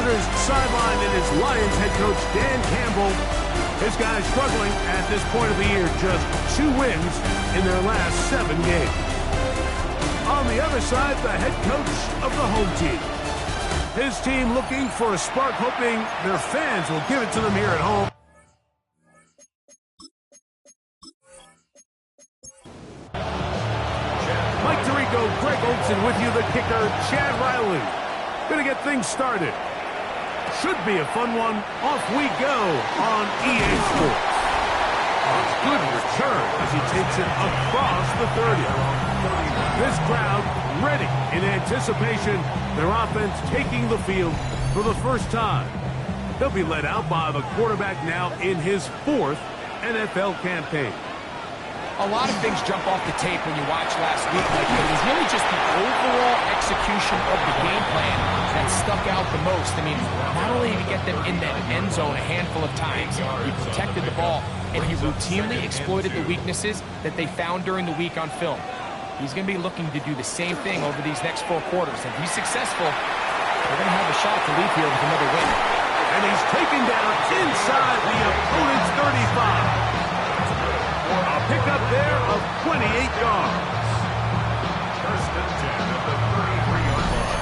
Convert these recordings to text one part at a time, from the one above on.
visitors' sideline, and his Lions head coach, Dan Campbell. His guys struggling at this point of the year, just 2 wins in their last 7 games. On the other side, the head coach of the home team. His team looking for a spark, hoping their fans will give it to them here at home. Mike Tirico, Greg Olsen with you, the kicker, Chad Riley. Gonna get things started. Should be a fun one. Off we go on EA Sports. Good return as he takes it across the 30. This crowd ready in anticipation. Their offense taking the field for the first time. They'll be led out by the quarterback now in his 4th NFL campaign. A lot of things jump off the tape when you watch last week, but it was really just the overall execution of the game plan that stuck out the most. I mean, not only did he get them in the end zone a handful of times, he protected the ball, and he routinely exploited the weaknesses that they found during the week on film. He's going to be looking to do the same thing over these next 4 quarters. If he's successful, they're going to have a shot to leave here with another win. And he's taken down inside the opponent's 35. A pickup there of 28 yards. First and 10 at the 33-yard line.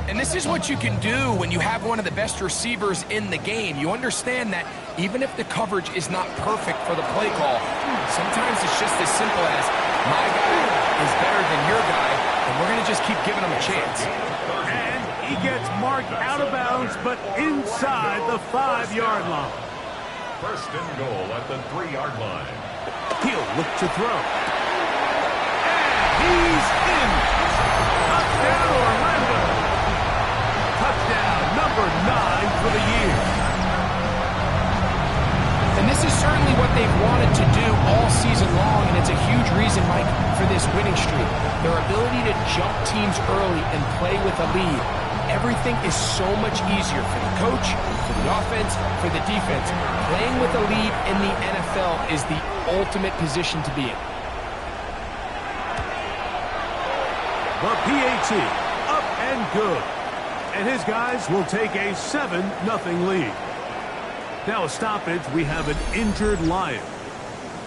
And this is what you can do when you have one of the best receivers in the game. You understand that even if the coverage is not perfect for the play call, sometimes it's just as simple as my guy is better than your guy, and we're going to just keep giving him a chance. And he gets marked out of bounds, but inside the 5-yard line. First and goal at the 3-yard line. He'll look to throw. And he's in. Touchdown, Orlando. Touchdown number 9 for the year. And this is certainly what they've wanted to do all season long, and it's a huge reason, Mike, for this winning streak. Their ability to jump teams early and play with a lead. Everything is so much easier for the coach, for the offense, for the defense. Playing with a lead in the NFL is the ultimate position to be in. The PAT, up and good. And his guys will take a 7-0 lead. Now a stoppage, we have an injured Lion.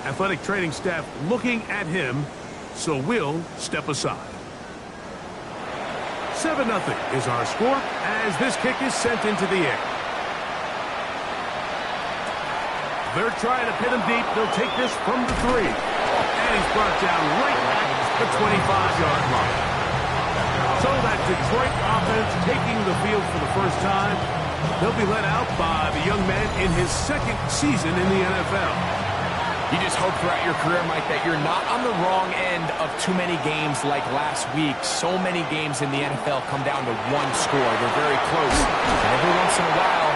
Athletic training staff looking at him, so we'll step aside. 7-0 is our score as this kick is sent into the air. They're trying to pin him deep. They'll take this from the 3. And he's brought down right at the 25-yard line. So that Detroit offense taking the field for the first time. They'll be led out by the young man in his 2nd season in the NFL. You just hope throughout your career, Mike, that you're not on the wrong end of too many games like last week. So many games in the NFL come down to 1 score. They're very close. And every once in a while,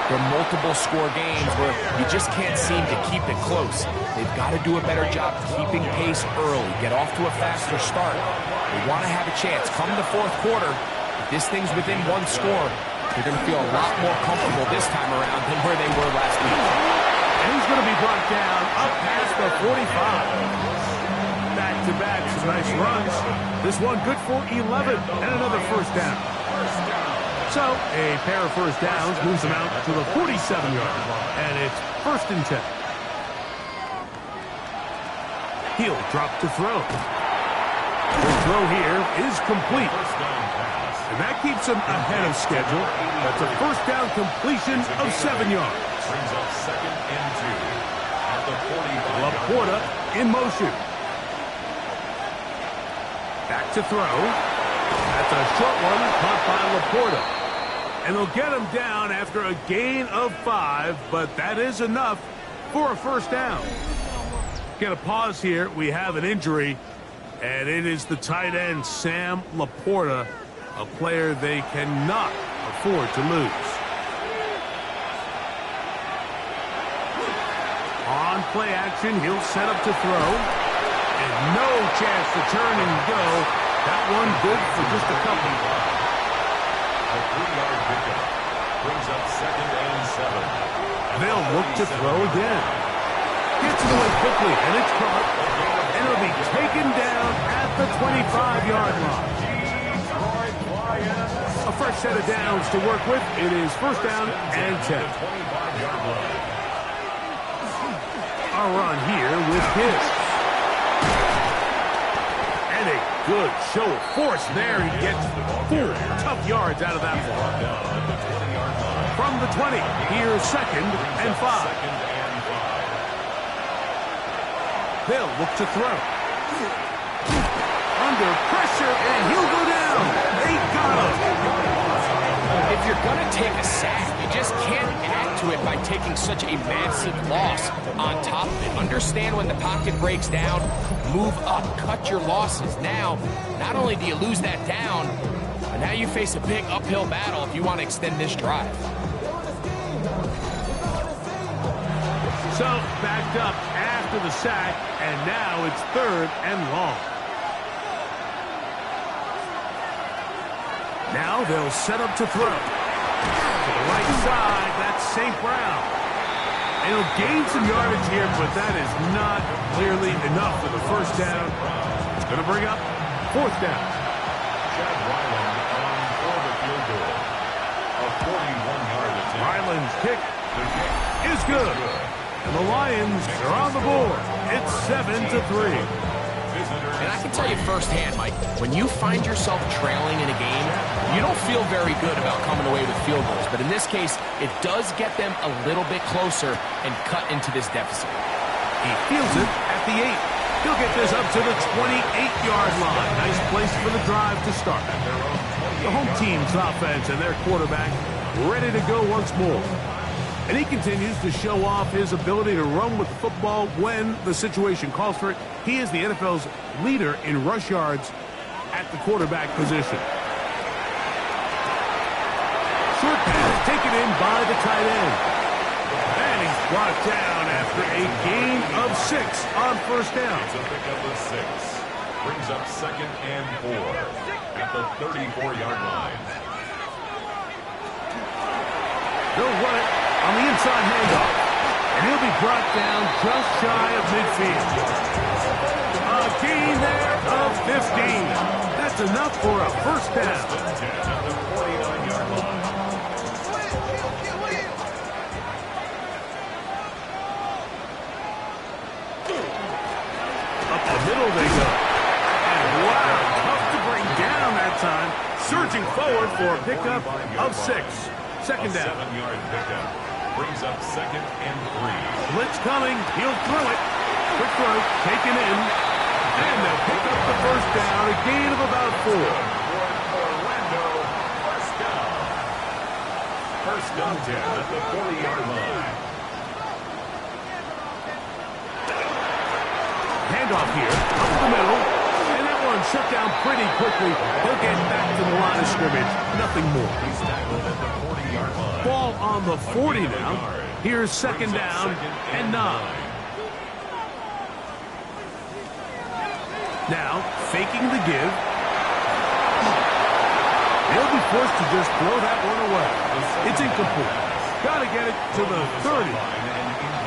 there are multiple score games where you just can't seem to keep it close. They've got to do a better job keeping pace early, get off to a faster start. They want to have a chance. Come the 4th quarter, if this thing's within 1 score, they're going to feel a lot more comfortable this time around than where they were last week. And he's going to be brought down up past the 45. Back-to-back, some nice runs. This one good for 11 and another first down. So a pair of first downs moves them out to the 47-yard line. And it's 1st and 10. He'll drop to throw. The throw here is complete. And that keeps him ahead of schedule. That's a first down completion of 7 yards. Brings up 2nd and 2 at the 45. Laporta in motion. Back to throw. That's a short one caught by Laporta. And they'll get him down after a gain of 5, but that is enough for a first down. Get a pause here. We have an injury, and it is the tight end, Sam Laporta, a player they cannot afford to lose. On play action, he'll set up to throw. And no chance to turn and go. That one good for just a couple. A 3-yard pickup brings up 2nd and 7. They'll look to throw again. Gets it away quickly, and it's caught. And it'll be taken down at the 25-yard line. A fresh set of downs to work with. It is first down and 10. A run here with Gibbs. And a good show of force there. He gets 4 tough yards out of that one. From the 20, here's second and 5. They'll look to throw. Under pressure, and he'll go down. They got him. If you're going to take a sack, you just can't add to it by taking such a massive loss on top of it. Understand when the pocket breaks down, move up, cut your losses. Now, not only do you lose that down, but now you face a big uphill battle if you want to extend this drive. So, backed up after the sack, and now it's third and long. Now they'll set up to throw. To the right side, that's St. Brown. And he'll gain some yardage here, but that is not clearly enough for the first down. It's going to bring up fourth down. Chad Ryland on for the field goal. A 41-yard attempt. Ryland's kick is good. And the Lions are on the board. It's 7-3. And I can tell you firsthand, Mike, when you find yourself trailing in a game, you don't feel very good about coming away with field goals. But in this case, it does get them a little bit closer and cut into this deficit. He feels it at the 8. He'll get this up to the 28-yard line. Nice place for the drive to start. The home team's offense and their quarterback ready to go once more. And he continues to show off his ability to run with the football when the situation calls for it. He is the NFL's leader in rush yards at the quarterback position. Short pass taken in by the tight end. And he's brought down after a gain of 6 on first down. It's a pick up of 6. Brings up second and 4 at the 34-yard line. They'll run it on the inside handoff. And he'll be brought down just shy of midfield. A gain there of 15. That's enough for a first down. At the 49-yard line. Up the middle they go. And wow, tough to bring down that time. Surging forward for a pickup of 6. Second down. 7-yard pickup. Brings up second and 3. Blitz coming. He'll throw it. Quick throw. Taken in. And they'll pick up the first down. A gain of about 4. Orlando, first down. First down 10 at the 40-yard line. Handoff here. Up the middle. And that one shut down pretty quickly. He'll get back to the line of scrimmage. Nothing more. He's tackled at the 40-yard line. Ball on the 40 now. Here's second down and 9. Now, faking the give. He'll be forced to just throw that one away. It's incomplete. Got to get it to the 30.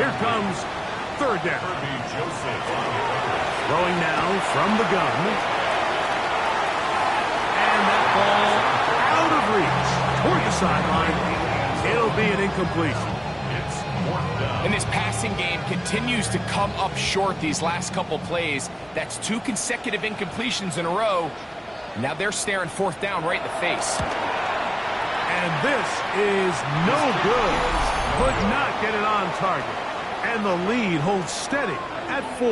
Here comes third down. Throwing now from the gun. And that ball out of reach. Toward the sideline. It'll be an incompletion. And this passing game continues to come up short these last couple plays. That's 2 consecutive incompletions in a row. Now they're staring fourth down right in the face. And this is no good. Could not get it on target. And the lead holds steady at 4.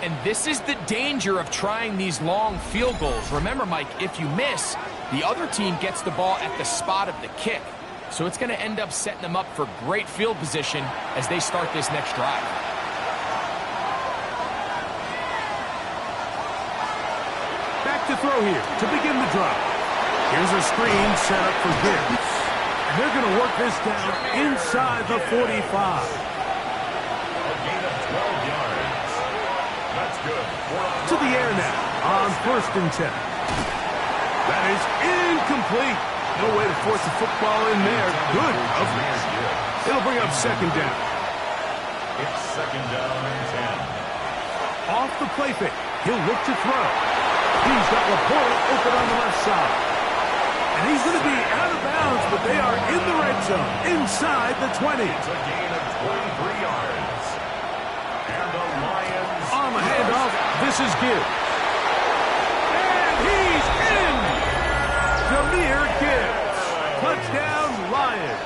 And this is the danger of trying these long field goals. Remember, Mike, if you miss, the other team gets the ball at the spot of the kick. So it's going to end up setting them up for great field position as they start this next drive. Back to throw here to begin the drive. Here's a screen set up for Gibbs. And they're going to work this down inside the 45. A gain of 12 yards. That's good. To the air now on first and 10. That is incomplete. No way to force the football in there. Good coverage. It'll bring up second down. It's second down and 10. Off the play fake. He'll look to throw. He's got Laporta open on the left side. And he's going to be out of bounds, but they are in the red zone, inside the 20. It's a gain of 23 yards. And the Lions... On the handoff, this is Gibbs. And he's in! Jahmyr Gibbs. Touchdown, Lions.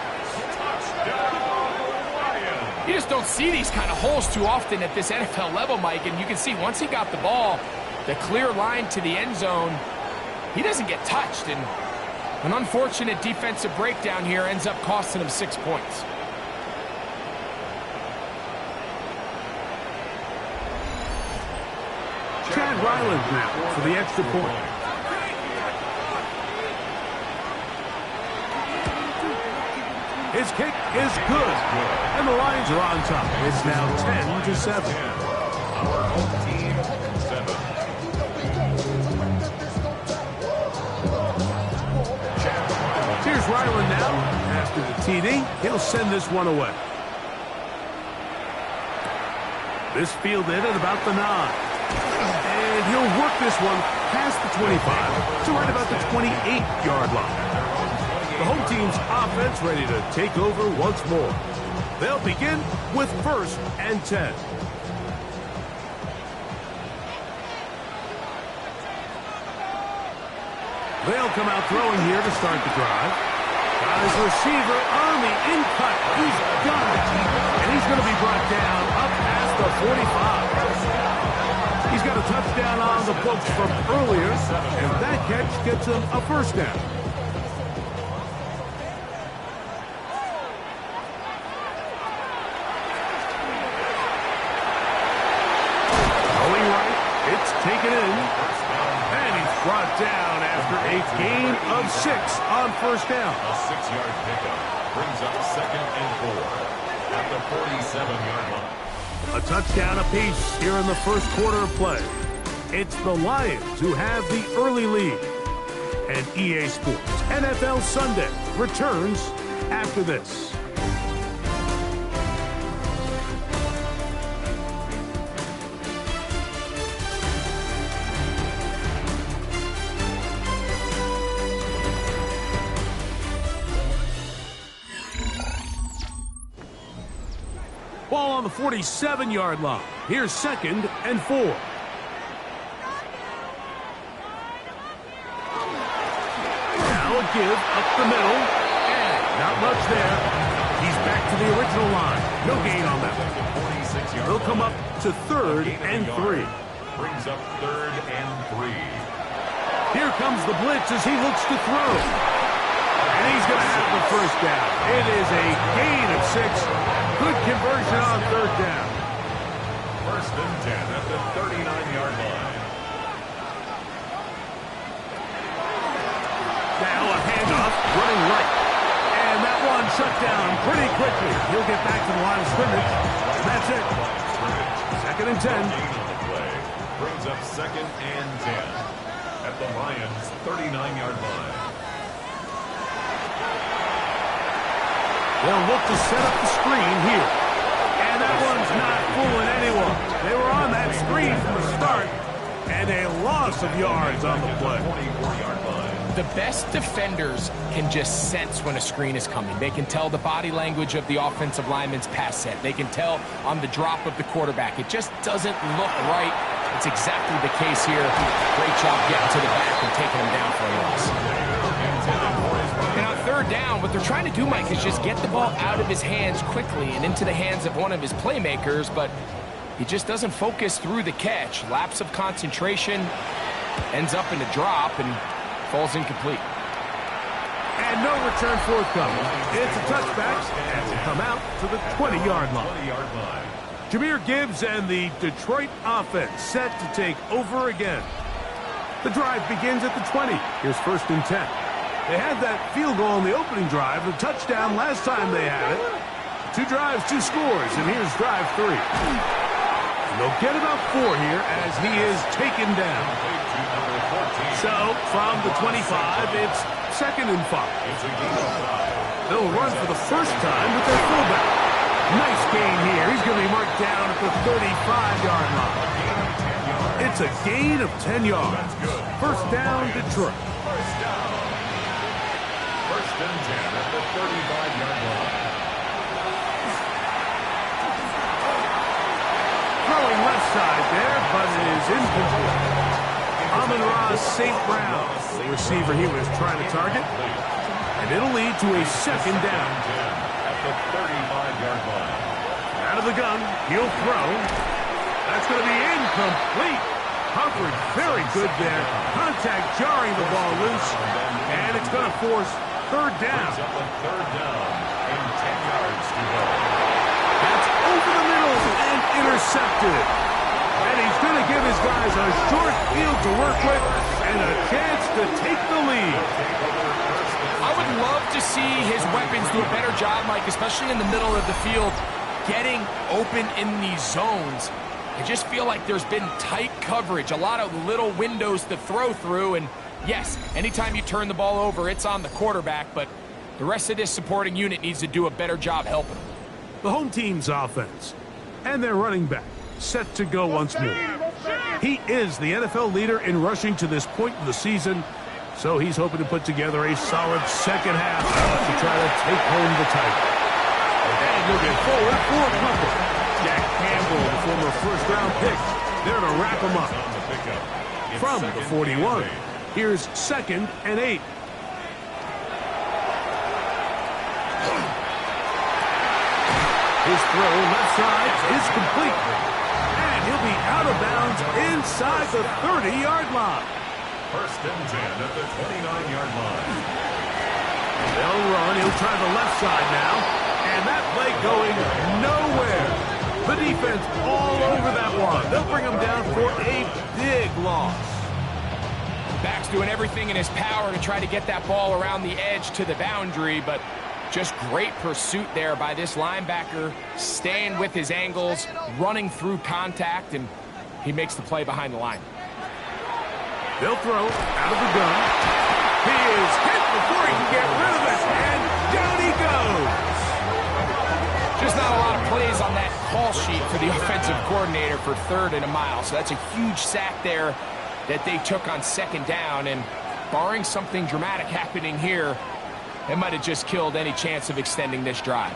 You just don't see these kind of holes too often at this NFL level, Mike, and you can see once he got the ball, the clear line to the end zone, he doesn't get touched, and an unfortunate defensive breakdown here ends up costing him 6 points. Chad Ryland now for the extra point. His kick is good, and the Lions are on top. It's now 10-7. Our home team, 7. Here's Ryland now. After the TD, he'll send this one away. This fielded at about the 9. And he'll work this one past the 25 to right about the 28-yard line. The home team's offense ready to take over once more. They'll begin with 1st and 10. They'll come out throwing here to start the drive. Got his receiver on the in-cut. He's got it. And he's going to be brought down up past the 45. He's got a touchdown on the books from earlier, and that catch gets him a 1st down. Going right, it's taken in, and he's brought down after a gain of 6 on 1st down. A 6-yard pickup brings up 2nd and 4 at the 47-yard line. A touchdown apiece here in the first quarter of play. It's the Lions who have the early lead. And EA Sports NFL Sunday returns after this. Ball on the 47-yard line. Here's 2nd and 4. Now a give up the middle. And not much there. He's back to the original line. No gain on that one. They'll come up to 3rd and 3. Brings up 3rd and 3. Here comes the blitz as he looks to throw. And he's going to have the 1st down. It is a gain of 6. Good conversion on 3rd down. 1st and 10 at the 39-yard line. Now a handoff, running right. And that one shut down pretty quickly. He'll get back to the line of scrimmage. That's it. 2nd and 10. Gain on the play brings up 2nd and 10 at the Lions' 39-yard line. They'll look to set up the screen here. And that one's not fooling anyone. They were on that screen from the start. And a loss of yards on the play. 44-yard line. The best defenders can just sense when a screen is coming. They can tell the body language of the offensive lineman's pass set. They can tell on the drop of the quarterback. It just doesn't look right. It's exactly the case here. Great job getting to the back and taking him down for a loss. And on 3rd down, what they're trying to do, Mike, is just get the ball out of his hands quickly and into the hands of one of his playmakers, but he just doesn't focus through the catch. Lapse of concentration, ends up in a drop, and falls incomplete. And no return forthcoming. It's a touchback, and will come out to the 20-yard line. 20-yard line. Jahmyr Gibbs and the Detroit offense set to take over again. The drive begins at the 20. Here's 1st and 10. They had that field goal on the opening drive, the touchdown last time they had it. 2 drives, 2 scores, and here's drive 3. And they'll get about 4 here as he is taken down. So, from the 25, it's 2nd and 5. They'll run for the first time with their fullback. Nice gain here. He's going to be marked down at the 35-yard line. It's a gain of 10 yards. First down, Detroit. First and 10 at the 35-yard line. Throwing left side there, but it is incomplete. Amon-Ra St. Brown, the receiver he was trying to target. And it'll lead to a second down. At the 35-yard line. Out of the gun, he'll throw. That's going to be incomplete. Humphrey, very good there. Contact jarring the ball loose. And it's going to force third down. Brings up a third down and 10 yards to go. That's over the middle and intercepted. And he's going to give his guys a short field to work with and a chance to take the lead. I would love to see his weapons do a better job, Mike, especially in the middle of the field, getting open in these zones. I just feel like there's been tight coverage, a lot of little windows to throw through, and yes, anytime you turn the ball over, it's on the quarterback, but the rest of this supporting unit needs to do a better job helping him. The home team's offense and their running back set to go once more. He is the NFL leader in rushing to this point in the season, so he's hoping to put together a solid second half to try to take home the title. And looking forward for Cumberland. Jack Campbell, the former first-round pick, there to wrap him up. From the 41, here's 2nd and 8. His throw left side is complete. And he'll be out of bounds inside the 30-yard line. First and 10 at the 29-yard line. They'll run. He'll try the left side now. And that play going nowhere. The defense all over that one. They'll bring him down for a big loss. Back's doing everything in his power to try to get that ball around the edge to the boundary, but just great pursuit there by this linebacker, staying with his angles, running through contact, and he makes the play behind the line. They'll throw out of the gun. He is hit before he can get rid of it, and down he goes. Just not a lot of plays on that call sheet for the offensive coordinator for 3rd and a mile, so that's a huge sack there that they took on 2nd down, and barring something dramatic happening here, it might have just killed any chance of extending this drive.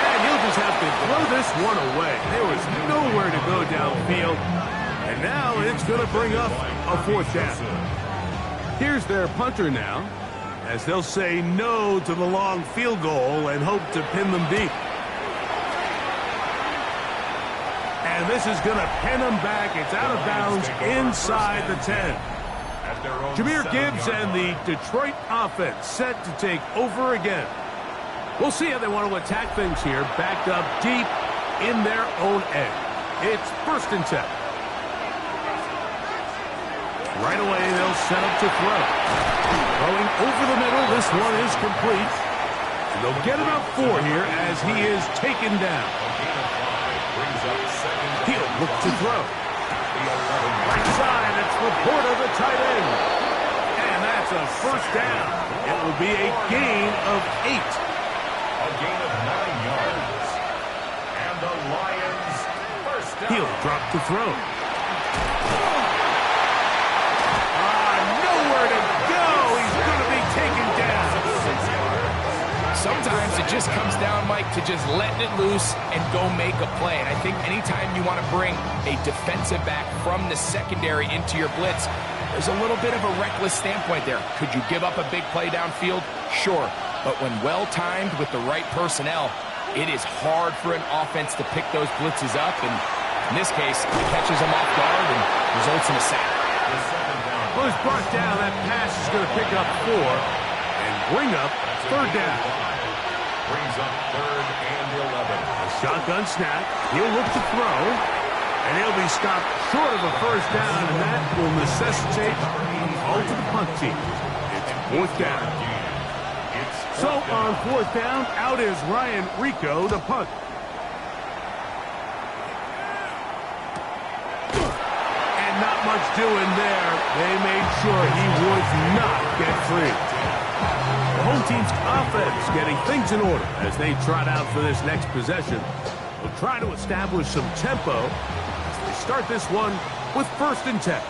And he'll just have to throw this one away. There was nowhere to go downfield. And now it's going to bring up a 4th down. Here's their punter now, as they'll say no to the long field goal and hope to pin them deep. And this is going to pin them back. It's out of bounds inside the 10. Jahmyr Gibbs and the Detroit offense set to take over again. We'll see how they want to attack things here, backed up deep in their own end. It's 1st and 10. Right away, they'll set up to throw. Throwing over the middle, this one is complete. And they'll get about 4 here as he is taken down. He'll look to throw. Right side, it's Laporta, the tight end. And that's a 1st down. It will be a gain of 8. A gain of 9 yards. And the Lions first down. He'll drop to throw. Nowhere to go. He's going to be taken down. Sometimes it just comes down, Mike, to just letting it loose and go make a play. And I think anytime you want to bring a defensive back from the secondary into your blitz, there's a little bit of a reckless standpoint there. Could you give up a big play downfield? Sure. But when well-timed with the right personnel, it is hard for an offense to pick those blitzes up. And in this case, it catches them off guard and results in a sack. Well, it's brought down. That pass is going to pick up 4 and bring up 3rd down. Brings up 3rd and 11. A shotgun snap. He'll look to throw. And he'll be stopped short of a 1st down, and that will necessitate a call to the punt team. It's 4th down. So on 4th down, out is Ryan Rico to punt. And not much doing there. They made sure he would not get free. The home opposing team's offense getting things in order as they trot out for this next possession. They'll try to establish some tempo as they start this one with 1st and 10.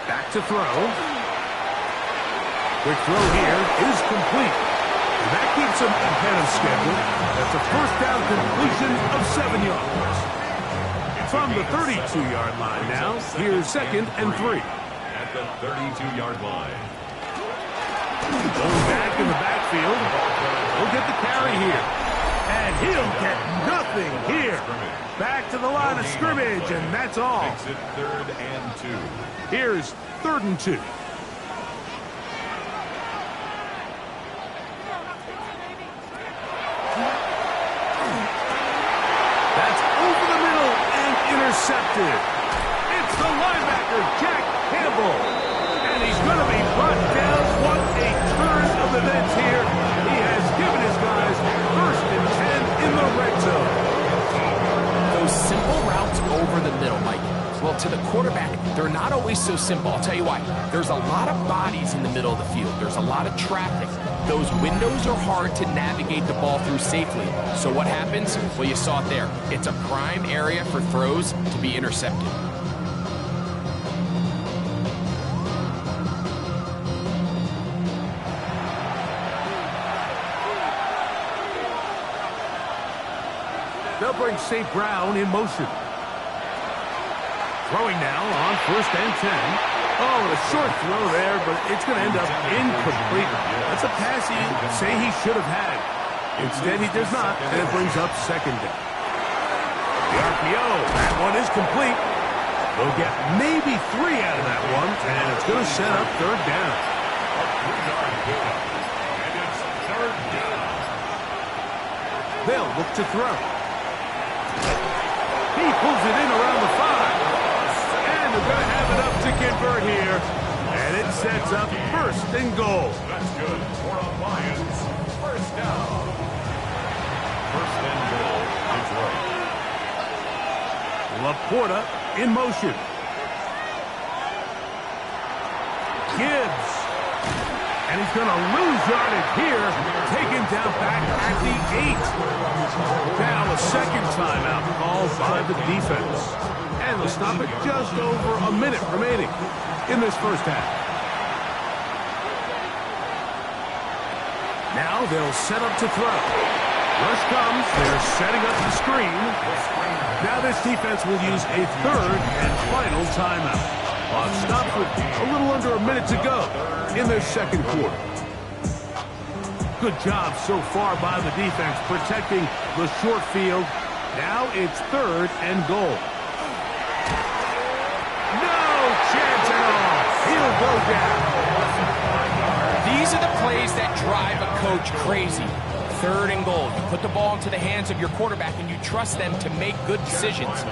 Back to throw. Quick throw here is complete. And that keeps him ahead of schedule. That's a 1st down completion of 7 yards. From the 32-yard line now, here's 2nd and 3. At the 32-yard line. Going back in the backfield. He'll get the carry here. And he'll get nothing here. Back to the line of scrimmage, and that's all. Makes it 3rd and 2. Here's 3rd and 2. That's over the middle and intercepted. It's the linebacker, Jack Campbell. And he's going to be brought down. What a turn of events here. He has given his guys 1st and 10 in the red zone. Those simple routes over the middle, Mike. Well, to the quarterback, they're not always so simple. I'll tell you why. There's a lot of bodies in the middle of the field. There's a lot of traffic. Those windows are hard to navigate the ball through safely. So what happens? Well, you saw it there. It's a prime area for throws to be intercepted. They'll bring St. Brown in motion. Throwing now on 1st and 10. Oh, a short throw there, but it's going to end up incomplete. That's a pass he'd say he should have had. Instead, he does not, and it brings up 2nd down. The RPO, that one is complete. They'll get maybe 3 out of that one, and it's going to set up 3rd down. A 3-yard pickup. And it's 3rd down. They'll look to throw. He pulls it in around the 5. And they're going to have enough to convert here. And it sets up 1st and goal. That's good for the Lions. 1st down. 1st and goal, Detroit. Laporta in motion. Gibbs. And he's going to lose yardage here. Taken down back at the 8. Now a 2nd timeout called by the defense. And they'll stop it just over a minute remaining in this 1st half. Now they'll set up to throw. Rush comes. They're setting up the screen. Now this defense will use a 3rd and final timeout. Clock stops with a little under a minute to go in their 2nd quarter. Good job so far by the defense protecting the short field. Now it's 3rd and goal. No chance at all. He'll go down. These are the plays that drive a coach crazy. 3rd and goal. You put the ball into the hands of your quarterback and you trust them to make good decisions.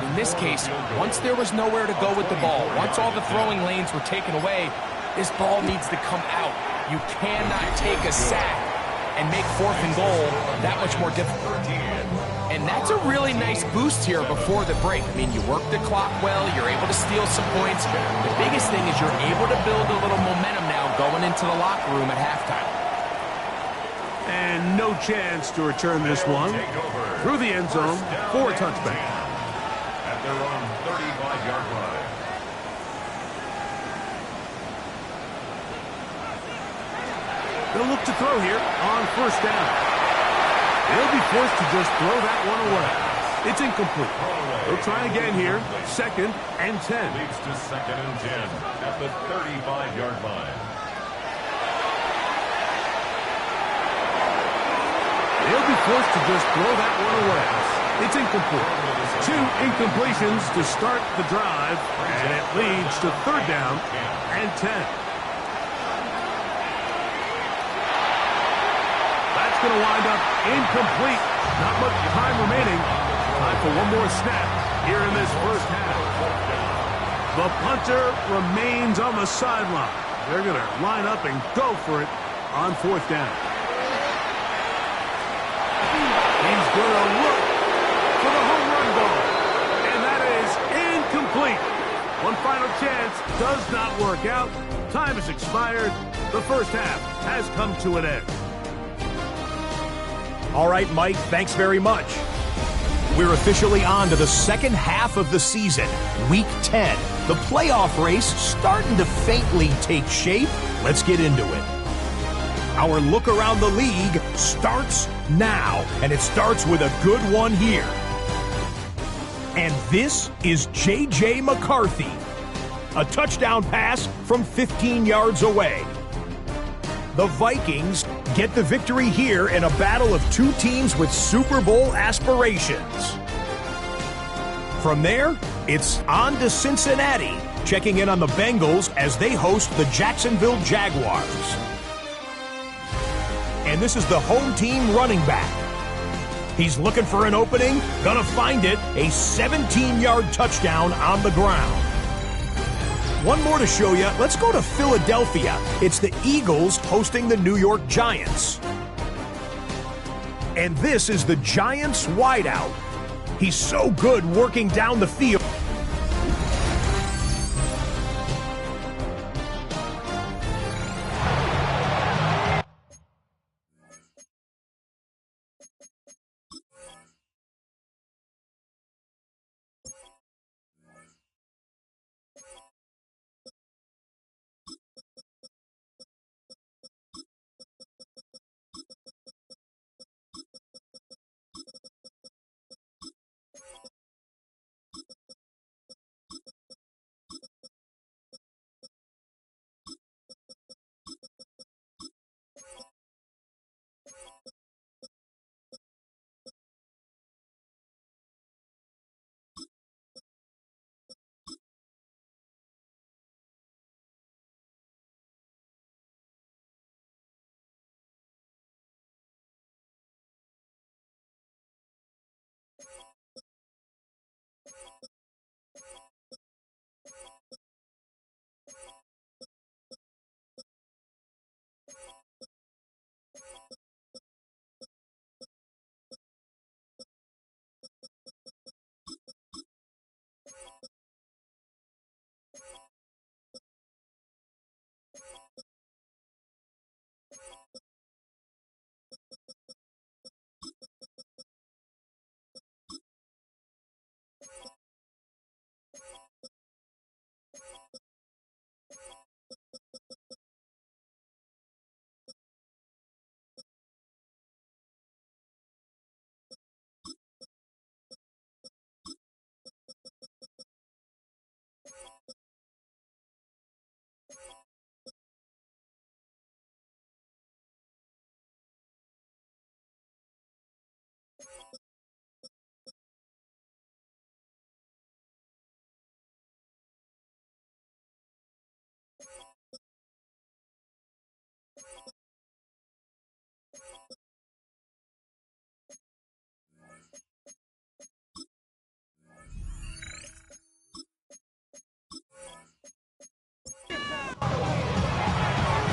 In this case, once there was nowhere to go with the ball, once all the throwing lanes were taken away, this ball needs to come out. You cannot take a sack and make 4th and goal that much more difficult. And that's a really nice boost here before the break. I mean, you work the clock well, you're able to steal some points. The biggest thing is you're able to build a little momentum now going into the locker room at halftime. And no chance to return this one through the end zone for a touchback. At their own 35-yard line. They'll look to throw here on 1st down. They'll be forced to just throw that one away. It's incomplete. They'll try again here. 2nd and 10. Leads to 2nd and 10 at the 35-yard line. They'll be forced to just throw that one away. It's incomplete. 2 incompletions to start the drive, and it leads to 3rd down and 10. That's going to wind up incomplete. Not much time remaining. Time for one more snap here in this 1st half. The punter remains on the sideline. They're going to line up and go for it on 4th down. He's going to look for the home run ball. And that is incomplete. One final chance does not work out. Time has expired. The first half has come to an end. All right, Mike, thanks very much. We're officially on to the second half of the season, Week 10. The playoff race starting to faintly take shape. Let's get into it. Our look around the league starts now, and it starts with a good one here. And this is J.J. McCarthy. A touchdown pass from 15 yards away. The Vikings get the victory here in a battle of two teams with Super Bowl aspirations. From there, it's on to Cincinnati, checking in on the Bengals as they host the Jacksonville Jaguars. And this is the home team running back. He's looking for an opening, gonna find it, a 17-yard touchdown on the ground. One more to show you. Let's go to Philadelphia. It's the Eagles hosting the New York Giants. And this is the Giants wideout. He's so good working down the field.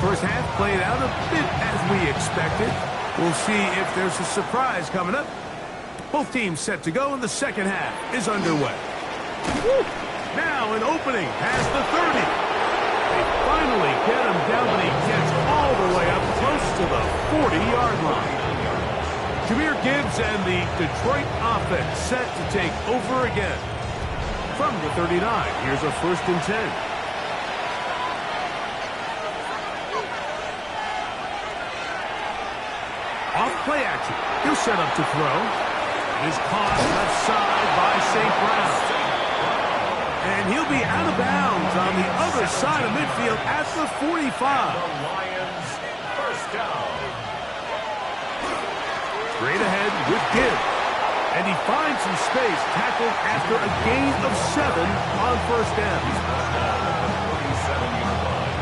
First half played out a bit as we expected. We'll see if there's a surprise coming up. Both teams set to go, and the second half is underway. Now an opening past the 30. They finally get him down, but he gets all the way up close to the 40-yard line. Jahmyr Gibbs and the Detroit offense set to take over again. From the 39, here's a 1st and 10. Off play action. He'll set up to throw. It is caught left side by St. Brown. And he'll be out of bounds on the other side of midfield at the 45. The Lions, first down. Straight ahead with Gibbs. And he finds some space, tackled after a gain of 7 on first down. 37-yard line.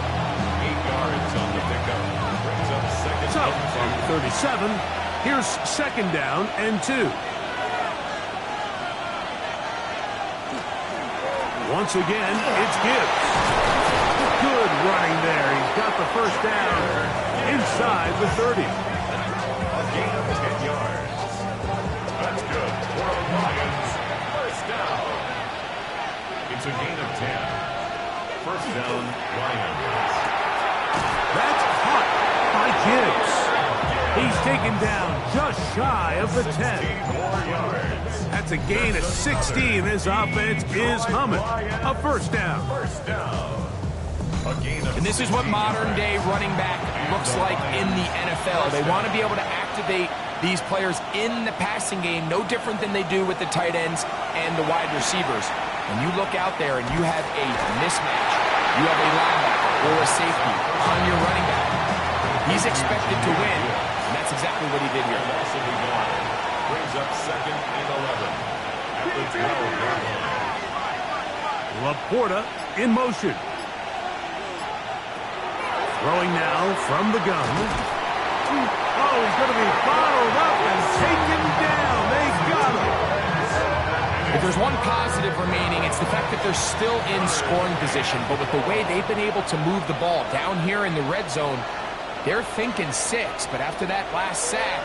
8 yards on the pickup. Brings up second. So, from 37, here's 2nd down and 2. Once again, it's Gibbs. Good running there. He's got the first down inside the 30. A gain of 10 yards. That's good for the Lions. First down. It's a a gain of 10. First down, Lions. That's caught by Gibbs. He's taken down just shy of the 10. That's a gain of 16. This offense is humming. A first down. And this is what modern-day running back looks like in the NFL. They want to be able to activate these players in the passing game, no different than they do with the tight ends and the wide receivers. When you look out there and you have a mismatch, you have a linebacker or a safety on your running back, he's expected to win, and that's exactly what he did here. Brings up second and 11 at the 12-yard line. Laporta in motion. Throwing now from the gun. Oh, he's going to be bottled up and taken down. They got him. If there's one positive remaining, it's the fact that they're still in scoring position. But with the way they've been able to move the ball down here in the red zone, they're thinking 6. But after that last sack,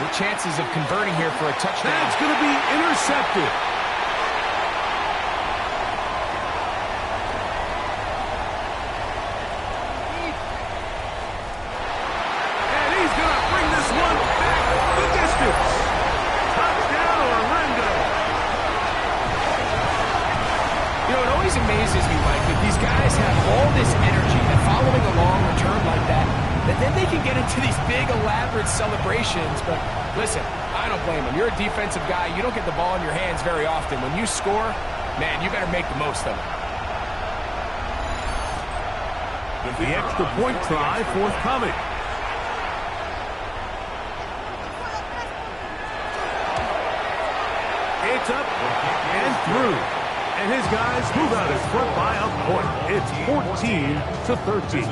their chances of converting here for a touchdown. That's going to be intercepted. And he's going to bring this one back the distance. Touchdown, Orlando. You know, it always amazes me, Mike, that these guys have all this energy that following a long return like that then they can get into these big, elaborate celebrations. But listen, I don't blame them. You're a defensive guy. You don't get the ball in your hands very often. When you score, man, you better make the most of it. The extra point try forthcoming. It's up and through. And his guys move out in front by a point. It's 14-13.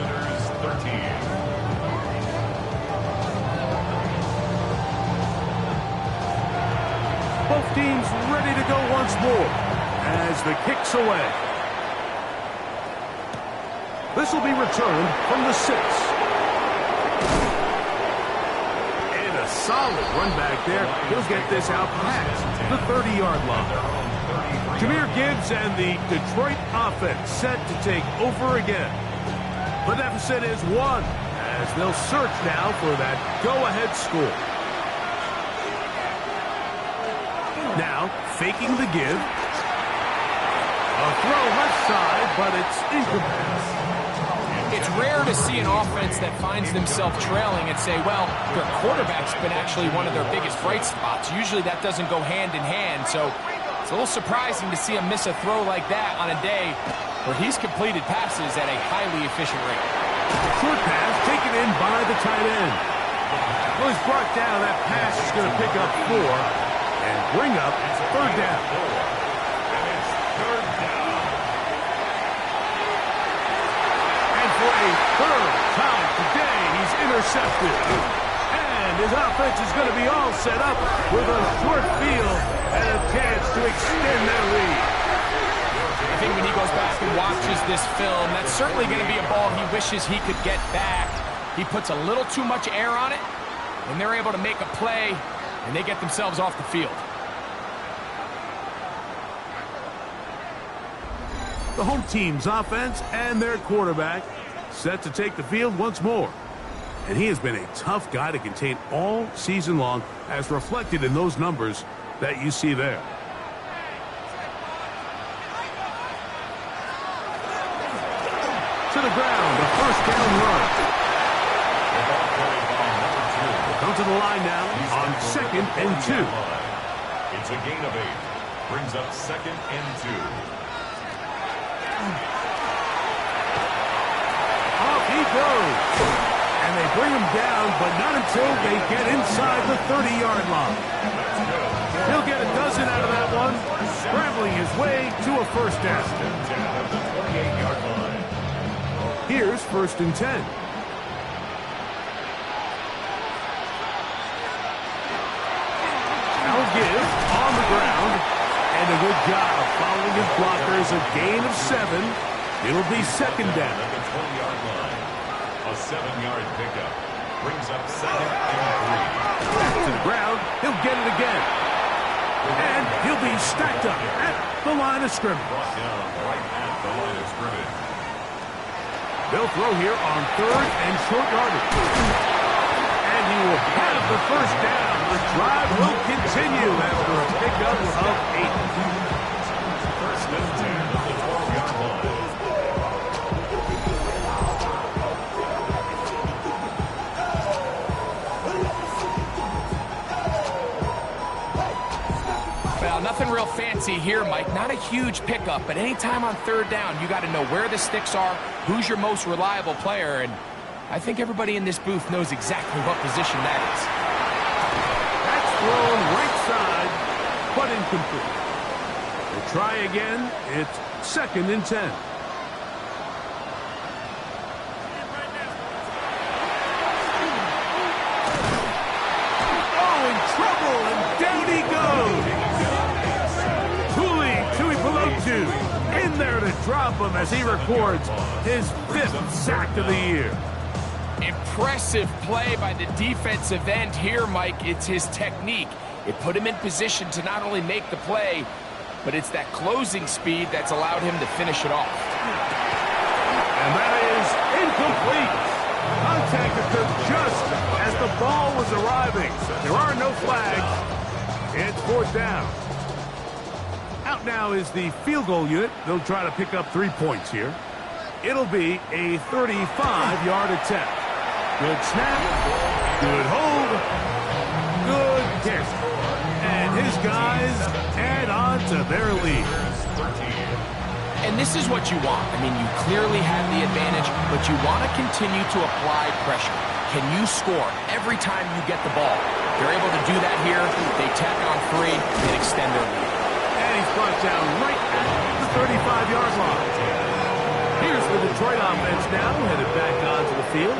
Both teams ready to go once more as the kick's away. This will be returned from the 6. And a solid run back there. He'll get this out past the 30-yard line. Jahmyr Gibbs and the Detroit offense set to take over again. The deficit is 1 as they'll search now for that go-ahead score. Now, faking the give. A throw left side, but it's incomplete. It's rare to see an offense that finds themselves trailing and say, well, their quarterback's been actually one of their biggest bright spots. Usually that doesn't go hand in hand, so it's a little surprising to see him miss a throw like that on a day where he's completed passes at a highly efficient rate. Short pass taken in by the tight end. Well, he's brought down. That pass is going to pick up 4. And bring up third down. And for a third time today, he's intercepted. And his offense is going to be all set up with a short field and a chance to extend their lead. I think when he goes back and watches this film, that's certainly going to be a ball he wishes he could get back. He puts a little too much air on it, and they're able to make a play, and they get themselves off the field. The home team's offense and their quarterback set to take the field once more. And he has been a tough guy to contain all season long, as reflected in those numbers that you see there. To the ground, a first down run. Come to the line now on 2nd and 2. It's a gain of 8. Brings up 2nd and 2. Off he goes. And they bring him down, but not until they get inside the 30-yard line. He'll get a dozen out of that one, scrambling his way to a first down. Here's 1st and 10. Now give on the ground. And a good job following his blockers. A gain of 7. It'll be 2nd down. At the 20-yard line. A 7-yard pickup. Brings up 2nd and 3. Back to the ground. He'll get it again. And he'll be stacked up at the line of scrimmage. Brought down right at the line of scrimmage. They'll throw here on 3rd and short yardage. And he will have the first down. The drive will continue after a pickup of 8. First and 10 at the 12-yard line. Well, nothing real fancy here, Mike. Not a huge pickup, but anytime on 3rd down, you got to know where the sticks are, who's your most reliable player, and I think everybody in this booth knows exactly what position that is. That's thrown right side, but incomplete. We'll try again. It's 2nd and 10. Oh, in trouble, and down he goes. Tui Pelotu in there to drop him as he records his 5th sack of the year. Impressive play by the defensive end here, Mike. It's his technique. It put him in position to not only make the play, but it's that closing speed that's allowed him to finish it off. And that is incomplete. Contact occurred just as the ball was arriving. There are no flags. It's 4th down. Out now is the field goal unit. They'll try to pick up 3 points here. It'll be a 35-yard attempt. Good snap, good hold, good kick. And his guys add on to their lead. And this is what you want. I mean, you clearly have the advantage, but you want to continue to apply pressure. Can you score every time you get the ball? They're able to do that here. They tack on 3 and extend their lead. And he's brought down right at the 35-yard line. Here's the Detroit offense now, headed back onto the field.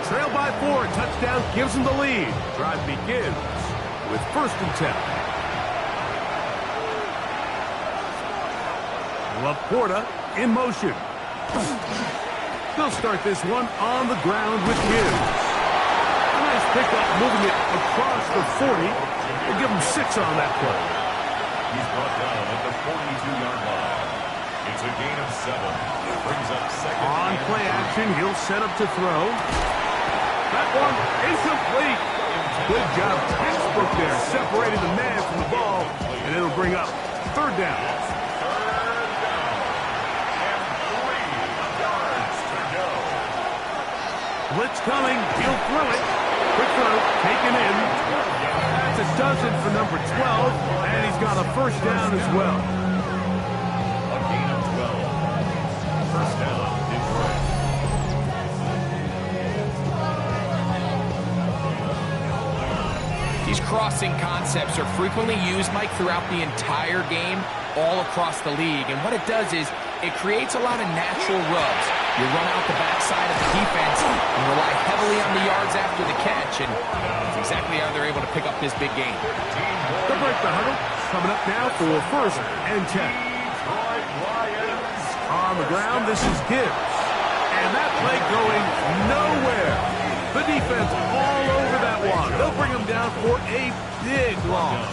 Trail by 4, touchdown gives them the lead. Drive begins with 1st and 10. Laporta in motion. They'll start this one on the ground with Gibbs. A nice pickup, moving it across the 40. We'll give him 6 on that play. He's brought down at the 42-yard line. It's a gain of 7. Brings up 2nd. On play action, he'll set up to throw. That one incomplete. Good job, textbook there, separating the man from the ball, and it'll bring up 3rd down. Blitz coming, he'll throw it. Quick throw, taken in. That's a dozen for number 12, and he's got a 1st down as well. A gain of 12. 1st down, Detroit. These crossing concepts are frequently used, Mike, throughout the entire game, all across the league. And what it does is it creates a lot of natural rubs. You run out the backside of the defense and rely heavily on the yards after the catch, and that's exactly how they're able to pick up this big gain. They'll break the huddle. Coming up now for 1st and 10. On the ground, this is Gibbs. And that play going nowhere. The defense all over that one. They'll bring him down for a big loss.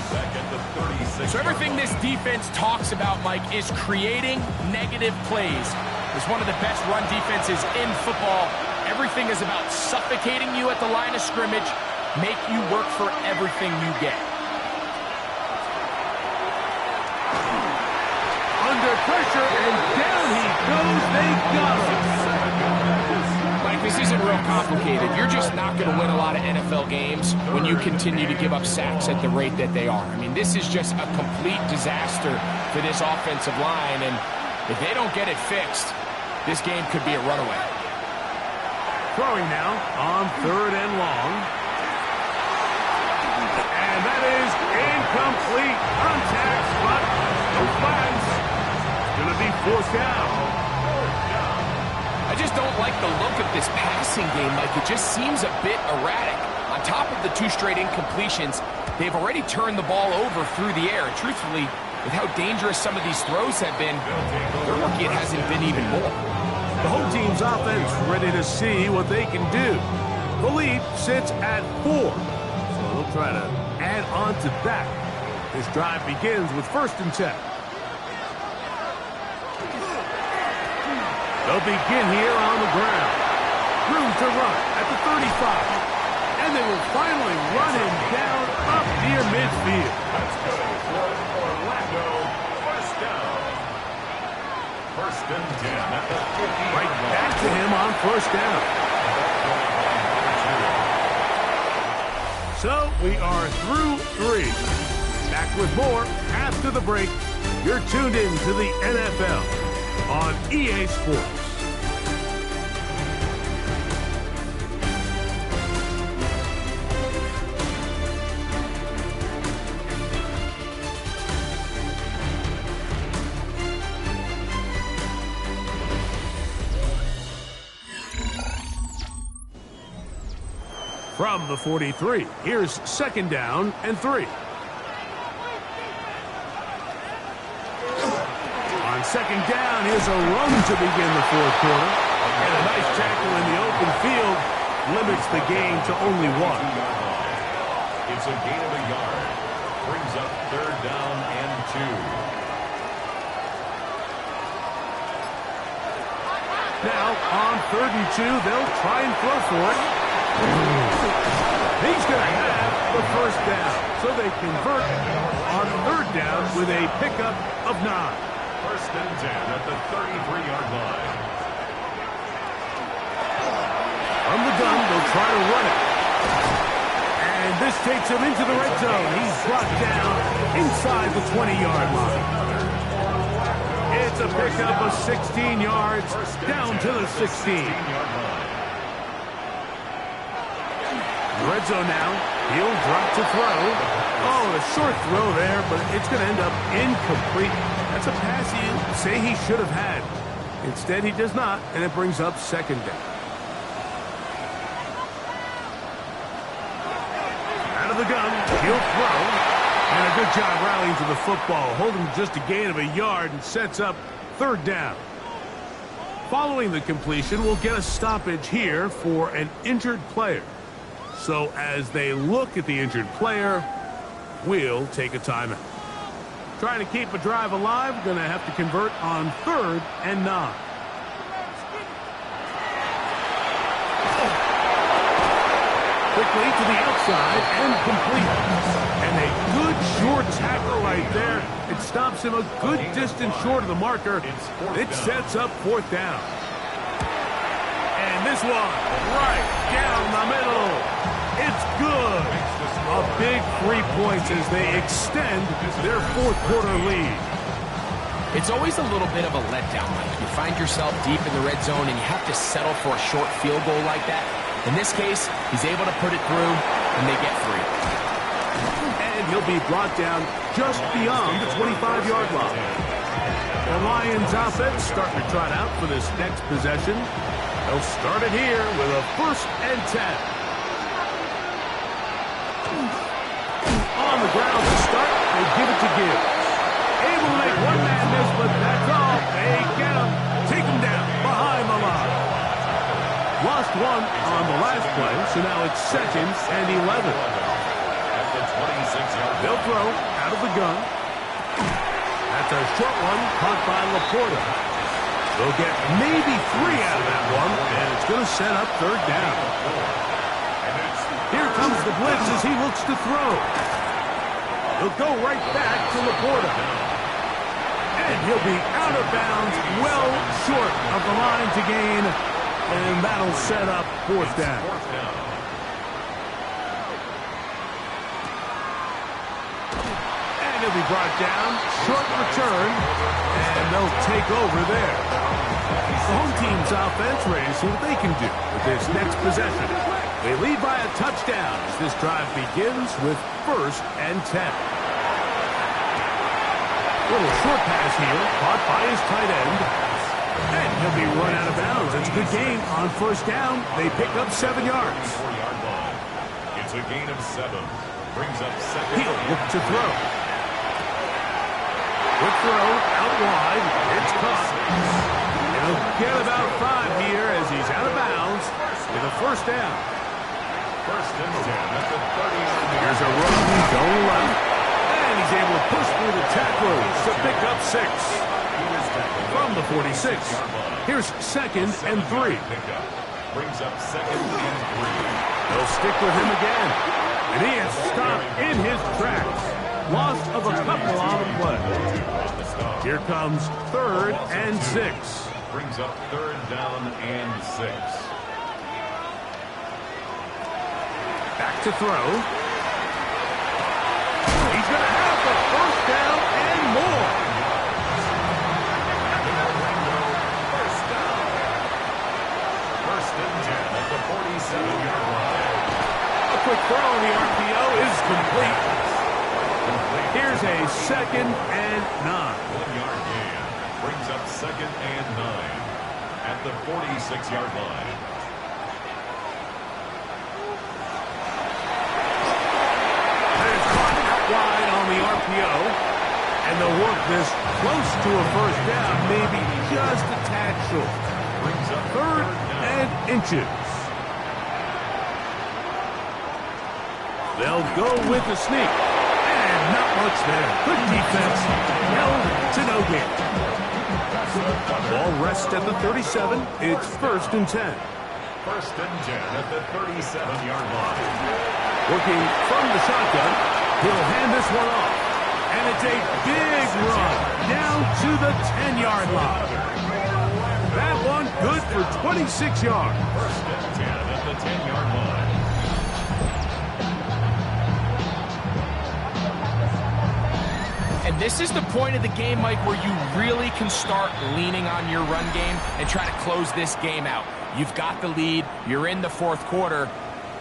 So everything this defense talks about, Mike, is creating negative plays. It's one of the best run defenses in football. Everything is about suffocating you at the line of scrimmage, make you work for everything you get. Under pressure, and down he goes. They got him. Mike, this isn't real complicated. You're just not going to win a lot of NFL games when you continue to give up sacks at the rate that they are. I mean, this is just a complete disaster for this offensive line, and if they don't get it fixed, this game could be a runaway. Throwing now on 3rd and long. And that is incomplete. Contact, but no flags. It's going to be 4th down. I just don't like the look of this passing game, Mike. It just seems a bit erratic. On top of the 2 straight incompletions, they've already turned the ball over through the air. Truthfully, with how dangerous some of these throws have been, they're lucky it hasn't been even more. The home team's offense ready to see what they can do. The lead sits at 4. So they'll try to add on to that. This drive begins with 1st and 10. They'll begin here on the ground. Room to run at the 35. And they will finally run him down up near midfield. That's good for Orlando. First down. 1st and 10 at the 50. Right back to him on 1st down. So we are through 3. Back with more after the break. You're tuned in to the NFL on EA Sports. From the 43, here's 2nd down and 3. On 2nd down, here's a run to begin the 4th quarter. And a nice tackle in the open field limits the gain to only 1. It's a gain of a yard. Brings up 3rd down and 2. Now, on 3rd and 2, they'll try and throw for it. He's going to have the 1st down. So they convert on 3rd down with a pickup of 9. 1st and 10 at the 33-yard line. From the gun, they'll try to run it. And this takes him into the red zone. He's brought down inside the 20-yard line. It's a pickup of 16 yards down to the 16. Red zone now. He'll drop to throw. Oh, a short throw there, but it's going to end up incomplete. That's a pass you say he should have had. Instead, he does not, and it brings up 2nd down. Out of the gun, he'll throw. And a good job rallying to the football, holding just a gain of a yard and sets up 3rd down. Following the completion, we'll get a stoppage here for an injured player. So as they look at the injured player, we'll take a timeout. Trying to keep a drive alive, going to have to convert on 3rd and 9. Quickly to the outside and complete. And a good short tackle right there. It stops him a good distance short of the marker. It sets up 4th down. And this one right down the middle. It's good. A big 3 points as they extend their 4th quarter lead. It's always a little bit of a letdown, Mike. You find yourself deep in the red zone and you have to settle for a short field goal like that. In this case, he's able to put it through and they get 3. And he'll be brought down just beyond the 25-yard line. The Lions offense starting to trot out for this next possession. They'll start it here with a 1st and 10. On the ground to start, they give it to Gibbs. Able to make one man miss, but that's all. They get him, take him down behind the line. Lost 1 on the last play, so now it's 2nd and 11. At the 26-yard line. They'll throw out of the gun. That's a short one caught by Laporta. They'll get maybe 3 out of that one, and it's going to set up 3rd down. Here comes the blitz as he looks to throw. He'll go right back to Laporta. And he'll be out of bounds, well short of the line to gain, and that'll set up 4th down. And he'll be brought down, short return, and they'll take over there. The home team's offense ready to see what they can do with this next possession. They lead by a touchdown as this drive begins with 1st and 10. Little short pass here, caught by his tight end. And he'll be run out of bounds. It's a good gain on 1st down. They pick up 7 yards. 4-yard line. It's a gain of 7. Brings up 2nd. He'll look to throw. Quick throw, out wide. It's caught. He'll get about 5 here as he's out of bounds with a 1st down. 1st and 10 at the 30-yard line. Here's a run going left. And he he's able to push through the tacklers to pick up 6. From the 46, here's 2nd and 3. Brings up 2nd and 3. They'll stick with him again. And he is stopped in his tracks. Loss of a couple on the play. Here comes 3rd and 6. Brings up 3rd down and 6. Back to throw. He's going to have the 1st down and more. First down. 1st and 10 at the 47-yard line. A quick throw on the RPO is complete. Here's a 2nd and 9. 1-yard gain. Brings up 2nd and 9 at the 46-yard line. Wide on the RPO, and they'll work this close to a 1st down, maybe just a tad short. Brings up 3rd and inches. They'll go with the sneak, and not much there. Good defense, held to no gain. Ball rests at the 37. It's 1st and 10. 1st and 10 at the 37-yard line. Working from the shotgun. He'll hand this one off. And it's a big run down to the 10-yard line. That one good for 26 yards. 1st and 10 at the 10-yard line. And this is the point of the game, Mike, where you really can start leaning on your run game and try to close this game out. You've got the lead, you're in the 4th quarter,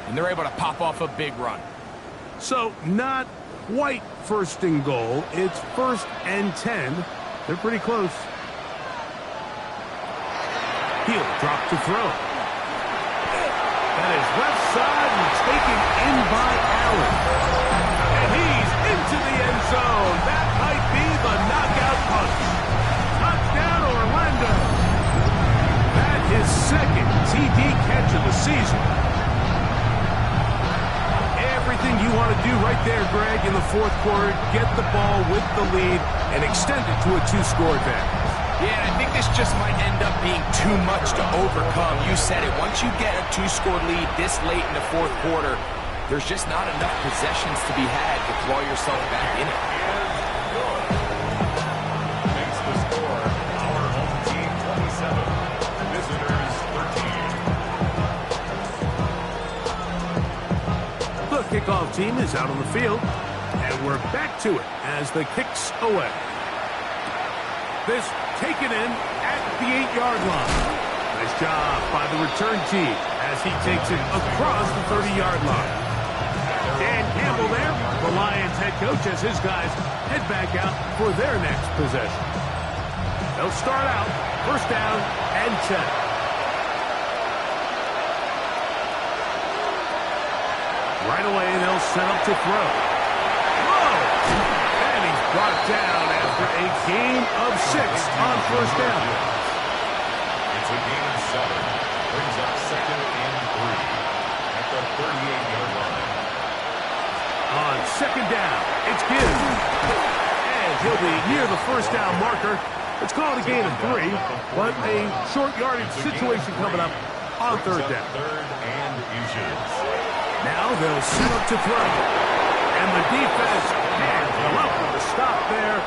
and they're able to pop off a big run. So not quite 1st and goal. It's 1st and 10. They're pretty close. He'll drop to throw. That is left side and taken in by Allen. And he's into the end zone. That might be the knockout punch. Touchdown, Orlando. That is 2nd TD catch of the season. Everything you want to do right there, Greg, in the 4th quarter, get the ball with the lead and extend it to a 2-score advantage. Yeah, I think this just might end up being too much to overcome. You said it. Once you get a 2-score lead this late in the 4th quarter, there's just not enough possessions to be had to claw yourself back in it. Makes the score our home team 27, visitors 13. The kickoff team is out on the field, and we're back to it as the kicks away. This taken in at the 8-yard line. Nice job by the return team as he takes it across the 30-yard line. Dan Campbell there, the Lions head coach, as his guys head back out for their next possession. They'll start out 1st down and 10. Right away, they'll set up to throw. Whoa! And he's brought down after a gain of 6 on 1st down. It's a gain of 7. Brings up 2nd and 3 at the 38-yard line. On 2nd down, it's Gibbs. And he'll be near the 1st down marker. It's called a gain of 3, but a short yardage situation coming up on 3rd down. 3rd and inches. Now they'll set up to throw. And the defense can't come up with a stop there.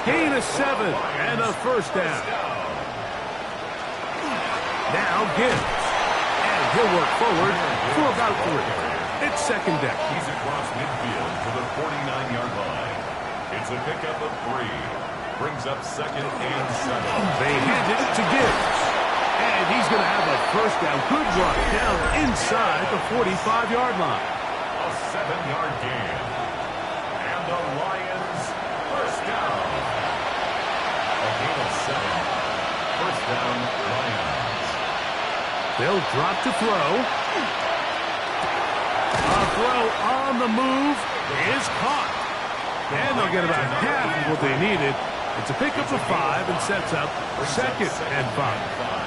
Gain of 7 and a 1st down. Now Gibbs. And he'll work forward for about 3. It's 2nd down. He's across midfield to the 49-yard line. It's a pickup of 3. Brings up 2nd and 7. They hand it to Gibbs. And he's going to have a 1st down. Good run down inside the 45-yard line. A 7-yard gain. And the Lions 1st down. A gain of 7. 1st down, Lions. They'll drop to throw. A throw on the move is caught. And they'll get about half of what they needed. It's a pickup of 5 and sets up 2nd and 5.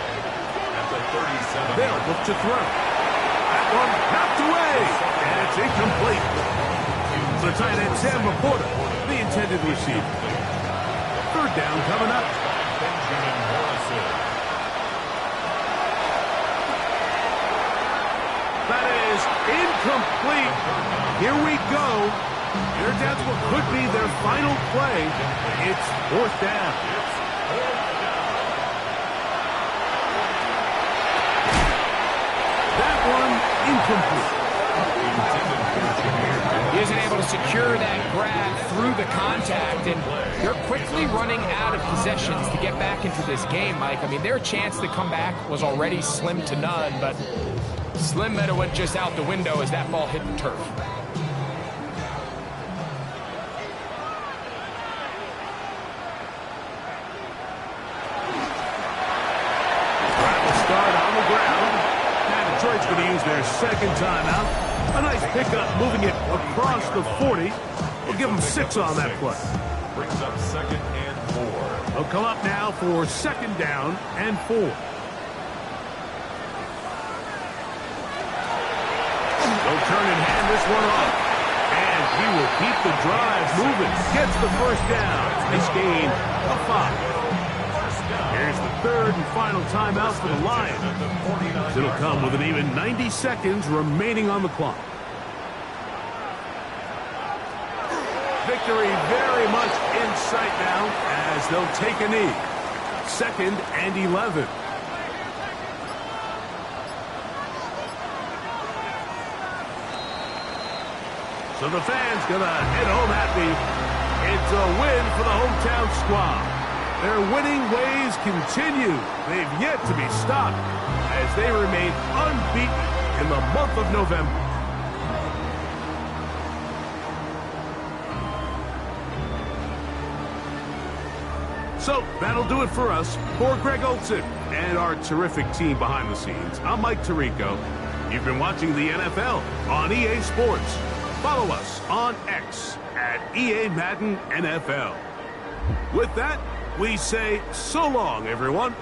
At the 37. They'll look to throw. That one knocked away. And it's incomplete. The tight end Sam Laporta, the the intended receiver. Third down coming up. Benjamin Morrison. That is incomplete. Here we go. They're down to what could be their final play. It's fourth down. That one incomplete. He isn't able to secure that grab through the contact, and they're quickly running out of possessions to get back into this game, Mike. I mean, their chance to come back was already slim to none, but Slim Meadow went just out the window as that ball hit the turf. Start on the ground. And Detroit's going to use their second timeout. A nice pickup, moving it across the 40. We'll give them 6 on that play. Brings up second and 4. They'll come up now for second down and 4. They'll turn and hand this one off. And he will keep the drive moving. Gets the first down. Nice gain of 5. Here's the third and final timeout for the Lions. It'll come with an even 90 seconds remaining on the clock. Victory very much in sight now as they'll take a knee. Second and 11. So the fans gonna head home happy. It's a win for the hometown squad. Their winning ways continue. They've yet to be stopped as they remain unbeaten in the month of November. So that'll do it for us. For Greg Olsen and our terrific team behind the scenes, I'm Mike Tirico. You've been watching the NFL on EA Sports. Follow us on X at EA Madden NFL. With that, we say so long, everyone.